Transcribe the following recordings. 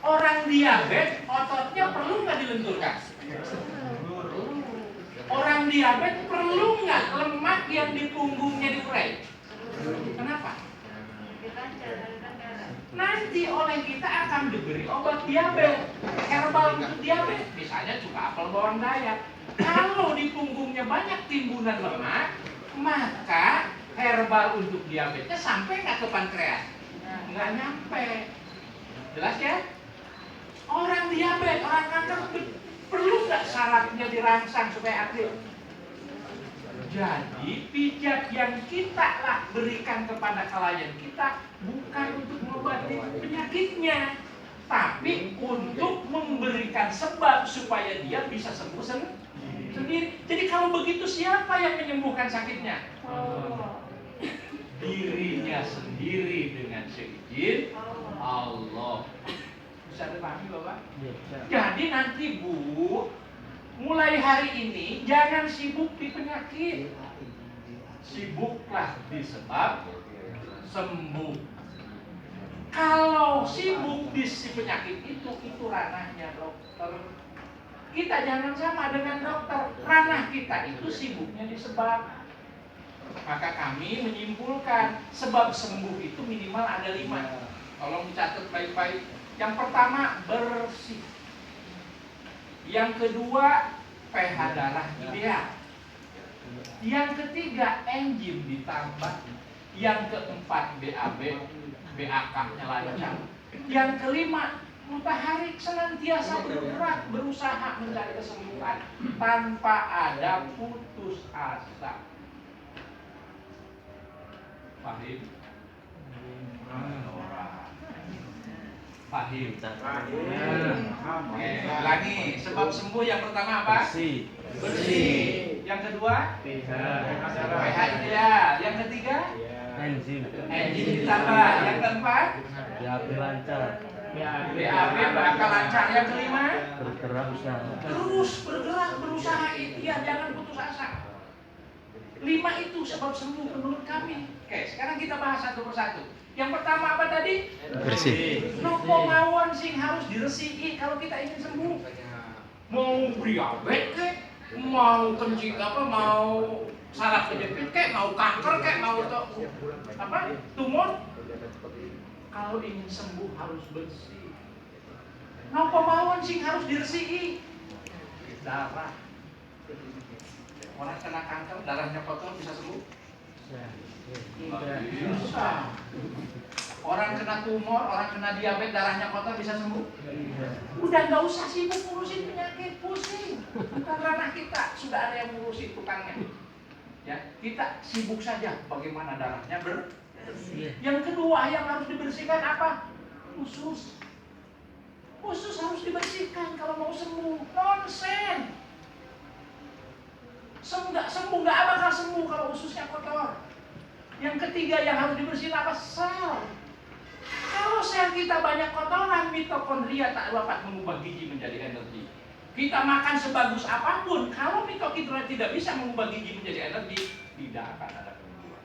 Orang diabetes ototnya perlu nggak dilenturkan? Orang diabetes perlu nggak lemak yang di punggungnya diurai? Kenapa? Nanti oleh kita akan diberi obat diabetes, herbal untuk diabetes, misalnya cuka apel bawang dayak. Kalau di punggungnya banyak timbunan lemak, maka herbal untuk diabetesnya sampai nggak ke pankreas? Nggak nyampe. Jelas ya? Orang diabetes, orang kanker perlu nggak syaratnya dirangsang supaya aktif? Jadi pijat yang kita lah berikan kepada klien kita bukan untuk mengobati penyakitnya, tapi untuk memberikan sebab supaya dia bisa sembuh sendiri. Jadi kalau begitu siapa yang menyembuhkan sakitnya? Dirinya sendiri dengan seizin Allah. Bisa dipahami Bapak? Jadi nanti Bu, mulai hari ini jangan sibuk di penyakit, sibuklah di sebab sembuh. Kalau sibuk di si penyakit itu ranahnya dokter. Kita jangan sama dengan dokter, ranah kita itu sibuknya di sebab. Maka kami menyimpulkan sebab sembuh itu minimal ada 5. Tolong dicatat baik-baik. Yang pertama bersih. Yang kedua pH darah ideal. Yang ketiga enzim ditambah. Yang keempat BAB, BAK-nya lancar. Yang kelima mutaharik senantiasa bergerak, berusaha mencari kesembuhan tanpa ada putus asa. Pahim? Pahim. Oke, lagi sebab sembuh yang pertama apa? Bersih. Yang kedua pH ideal. Yang ketiga enzim ditambah. Yang keempat BAB lancar. BAB bakal lancar. Yang kelima bergerak usaha. Terus bergerak berusaha ikhtiar, jangan putus asa. 5 itu sebab sembuh menurut kami. Oke, sekarang kita bahas satu persatu. Yang pertama apa tadi? Bersih. Nopo mawon sing harus diresiki kalau kita ingin sembuh. Mau diabetes kek, mau kencing apa, mau saraf kejepit kek, mau kanker kek, mau tumor. Kalau ingin sembuh harus bersih. Nopo mawon sing harus diresiki? Darah. Orang kena kanker darahnya kotor bisa sembuh? Bisa. Orang kena tumor, orang kena diabetes darahnya kotor bisa sembuh? Udah nggak usah sibuk ngurusin penyakit, pusing. Bukan ranah kita, sudah ada yang ngurusin tukangnya. Ya, kita sibuk saja bagaimana darahnya bersih. Yang kedua yang harus dibersihkan apa? Usus. Usus harus dibersihkan kalau mau sembuh. Nonsen. Sembuh nggak bakal sembuh kalau ususnya kotor. Yang ketiga yang harus dibersihin apa? Sel. Kalau sel kita banyak kotoran, mitokondria tak dapat mengubah gizi menjadi energi. Kita makan sebagus apapun, kalau mitokondria tidak bisa mengubah gizi menjadi energi, tidak akan ada kemajuan.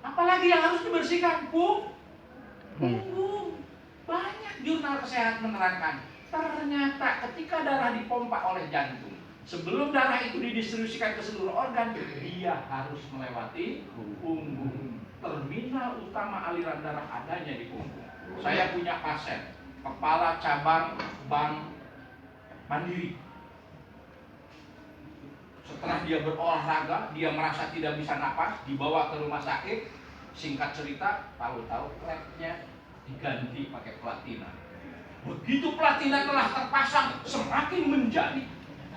Apalagi yang harus dibersihkan? Punggung. Banyak jurnal kesehatan menerangkan, ternyata ketika darah dipompa oleh jantung, sebelum darah itu didistribusikan ke seluruh organ, dia harus melewati punggung. Terminal utama aliran darah adanya di punggung. Saya punya pasien, kepala cabang Bank Mandiri. Setelah dia berolahraga, dia merasa tidak bisa napas, dibawa ke rumah sakit. Singkat cerita, tahu-tahu labnya diganti pakai platina. Begitu platina telah terpasang, semakin menjadi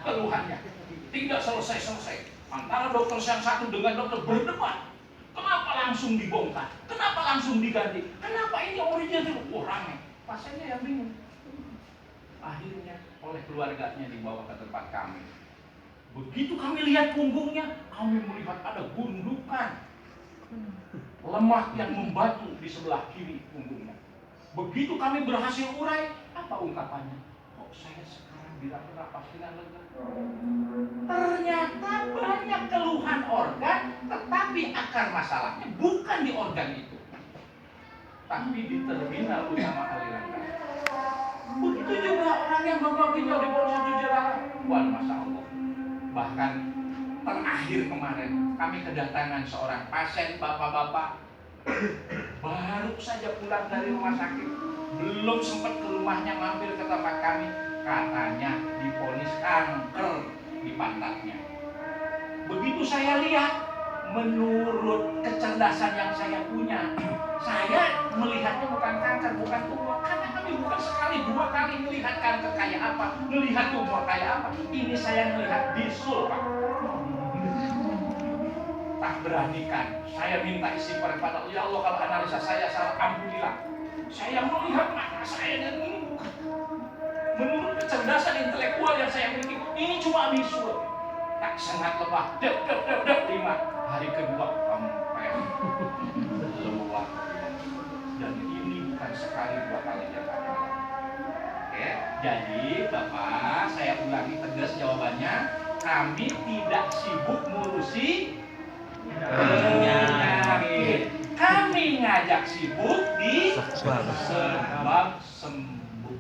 keluhannya tidak selesai-selesai. Antara dokter yang satu dengan dokter berdebat. Kenapa langsung dibongkar? Kenapa langsung diganti? Kenapa ini original? Orangnya, pasiennya yang bingung. Akhirnya oleh keluarganya dibawa ke tempat kami. Begitu kami lihat punggungnya, kami melihat ada gundukan lemak yang membatu di sebelah kiri punggungnya. Begitu kami berhasil urai, apa ungkapannya? Kok saya sekarang tidak bernapas dengan lega? Ternyata banyak keluhan organ, tetapi akar masalahnya bukan di organ itu, tapi di terminal utama aliran Bapak pinjam di polisi cuci darah. Wah, Masya Allah. Bahkan terakhir kemarin kami kedatangan seorang pasien bapak-bapak baru saja pulang dari rumah sakit, belum sempat ke rumahnya mampir ke tempat kami, katanya divonis kanker di pantatnya. Begitu saya lihat, menurut kecerdasan yang saya punya, saya melihatnya bukan kanker, bukan tumor, karena kami bukan sekali, dua kali melihat kanker kayak apa, melihat tumor kayak apa. Ini saya melihat bisul, Pak. Tak beranikan, saya minta istighfar kepada Allah. Ya Allah, kalau analisa saya salah, ampunilah. Saya melihat mata saya dan ini bukan. Menurut kecerdasan intelektual yang saya miliki, ini cuma bisul. Tak sangat lebah, dep, 5 hari kedua sampai luar. Dan ini bukan sekali, dua kali yang ada. Oke, jadi Bapak, saya ulangi tegas jawabannya. Kami tidak sibuk ngurusi penyakit. Kami ngajak sibuk di sebab sembuh.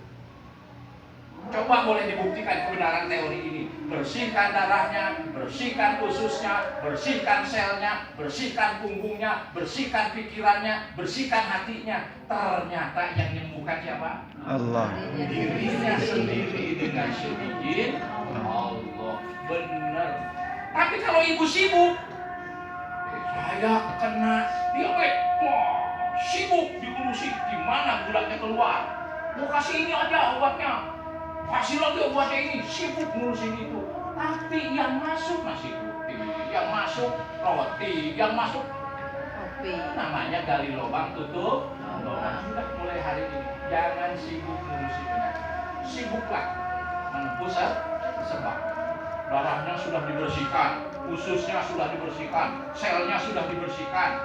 Coba boleh dibuktikan kebenaran teori ini. Bersihkan darahnya, bersihkan ususnya, bersihkan selnya, bersihkan punggungnya, bersihkan pikirannya, bersihkan hatinya. Ternyata yang menyembuhkan siapa? Allah. Dirinya sendiri dengan seizin Allah. Benar. Tapi kalau ibu sibuk, saya kena diabetes, sibuk diurusi, gimana gulanya keluar? Mau kasih ini aja obatnya, kasih lagi obatnya ini, sibuk ngurusin itu. Tapi yang masuk nasi putih, yang masuk roti, yang masuk kopi. Namanya gali lubang tutup lubang. Sudah mulai hari ini, jangan sibuk ngurusi penyakit. Sibuklah menembus sebab. Darahnya sudah dibersihkan, ususnya sudah dibersihkan, selnya sudah dibersihkan,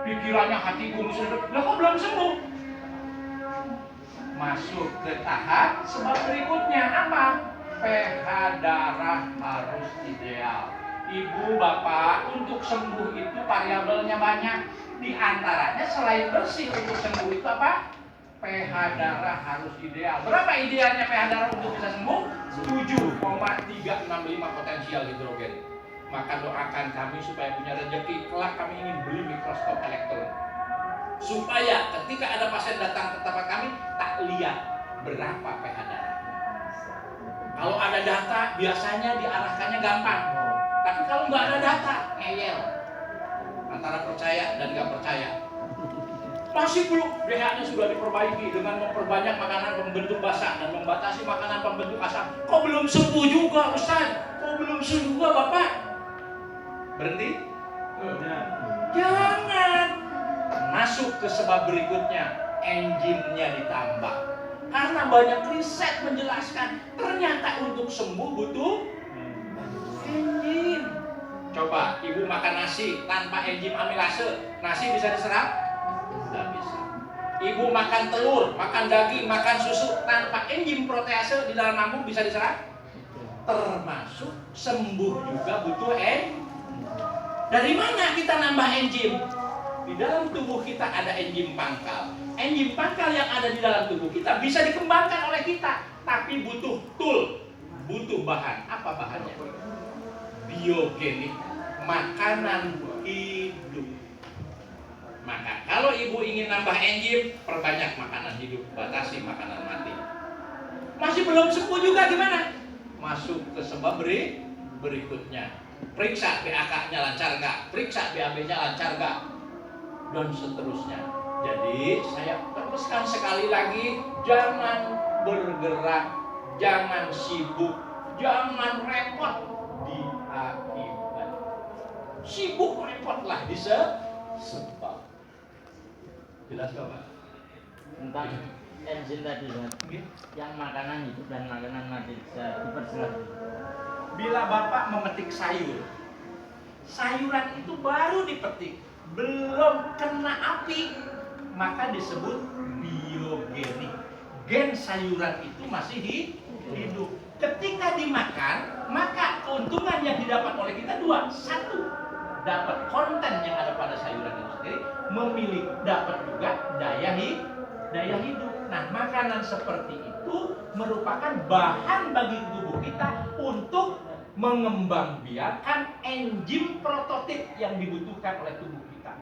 pikirannya, hati bumi sudah. Lah kok belum sembuh? Masuk ke tahap sebab berikutnya apa? pH darah harus ideal. Ibu bapak, untuk sembuh itu variabelnya banyak. Di antaranya selain bersih, untuk sembuh itu apa? pH darah harus ideal. Berapa idealnya pH darah untuk bisa sembuh? 7,365 potensial hidrogen. Maka doakan kami supaya punya rezeki. Kelak kami ingin beli mikroskop elektron, supaya ketika ada pasien datang ke tempat kami, tak lihat berapa pH darah. Kalau ada data, biasanya diarahkannya gampang. Tapi kalau nggak ada data, ngeyel. Antara percaya dan nggak percaya. Masih belum, pH-nya sudah diperbaiki dengan memperbanyak makanan pembentuk basa dan membatasi makanan pembentuk asam. Kok belum sembuh juga, Ustaz? Kok belum sembuh juga, Bapak? Berhenti? Jangan. Masuk ke sebab berikutnya, enzimnya ditambah. Karena banyak riset menjelaskan, ternyata untuk sembuh butuh enzim. Coba, ibu makan nasi tanpa enzim amilase, nasi bisa diserap? Tidak bisa. Ibu makan telur, makan daging, makan susu tanpa enzim protease di dalam lambung bisa diserap? Termasuk sembuh juga butuh enzim. Dari mana kita nambah enzim? Di dalam tubuh kita ada enzim pangkal. Enzim pangkal yang ada di dalam tubuh kita bisa dikembangkan oleh kita, tapi butuh tool, butuh bahan. Apa bahannya? Biogenik, makanan hidup. Maka kalau ibu ingin nambah enzim, perbanyak makanan hidup, batasi makanan mati. Masih belum sembuh juga gimana? Masuk ke sebab berikutnya. Periksa BAK-nya lancar nggak? Periksa BAB-nya lancar nggak? Dan seterusnya. Jadi saya teruskan sekali lagi, jangan bergerak, jangan sibuk, jangan repot di akibat. Sibuk repotlah di sebab. Jelas gak, Pak? Tentang enzim tadi, yang makanan hidup dan makanan mati, bisa diperjelas. Bila Bapak memetik sayur, sayuran itu baru dipetik, belum kena api, maka disebut biogenik. Gen sayuran itu masih hidup. Ketika dimakan, maka keuntungan yang didapat oleh kita dua. Satu, dapat konten yang ada pada sayuran itu sendiri, dapat juga daya hidup. Nah, makanan seperti itu merupakan bahan bagi tubuh kita untuk mengembangbiakkan enzim prototip yang dibutuhkan oleh tubuh kita.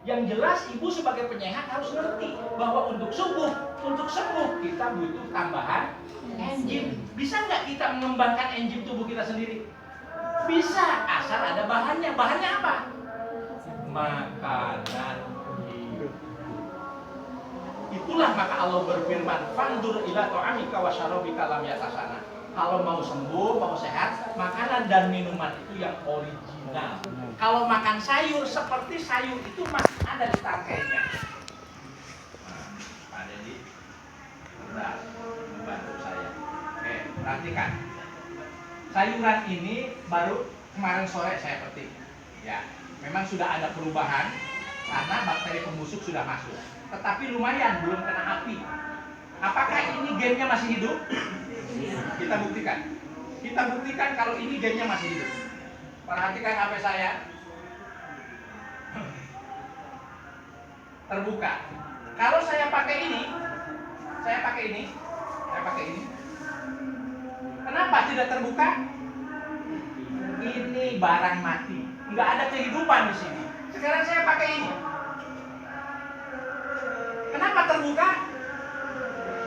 Yang jelas ibu sebagai penyehat harus ngerti bahwa untuk sembuh kita butuh tambahan enzim. Bisa nggak kita mengembangkan enzim tubuh kita sendiri? Bisa, asal ada bahannya. Bahannya apa? Makanan hidup. Itulah maka Allah berfirman, "Fandur ila ta'amika wa syarabika lam yatasana." Kalau mau sembuh, mau sehat, makanan dan minuman itu yang original. Kalau makan sayur, seperti sayur itu masih ada di tangkainya. Nah, Pak Dedi, udah membantu saya. Oke, perhatikan. Sayuran ini baru kemarin sore saya petik. Ya, memang sudah ada perubahan karena bakteri pembusuk sudah masuk. Tetapi lumayan, belum kena api. Apakah ini gennya masih hidup? Kita buktikan. Kita buktikan kalau ini gennya masih hidup. Perhatikan HP saya. Terbuka. Kalau saya pakai ini. Kenapa tidak terbuka? Ini barang mati. Nggak ada kehidupan di sini. Sekarang saya pakai ini. Kenapa terbuka?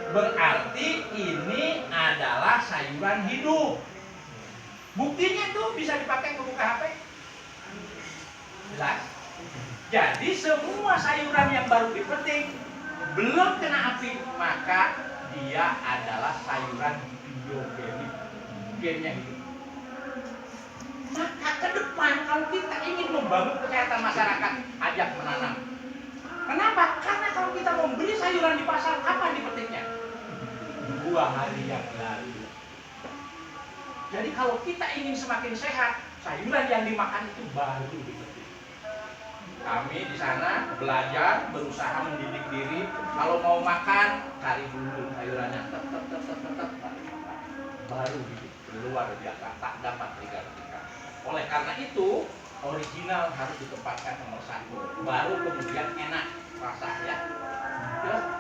Berarti ini adalah sayuran hidup. Buktinya tuh bisa dipakai untuk buka HP. Jelas? Jadi semua sayuran yang baru dipetik belum kena api, maka dia adalah sayuran biogenik. Gennya hidup. Maka ke depan kalau kita ingin membangun kesehatan masyarakat, ajak menanam. Kenapa? Karena kalau kita membeli sayuran di pasar, kapan dipetiknya? 2 hari yang lalu. Jadi kalau kita ingin semakin sehat, sayuran yang dimakan itu baru dipetik. Kami di sana belajar, berusaha mendidik diri. Kalau mau makan, cari dulu sayurannya, tetap baru dipetik. Luar biasa, tak dapat digantikan. Oleh karena itu, original harus ditempatkan nomor 1. Baru kemudian enak rasanya. Jelas?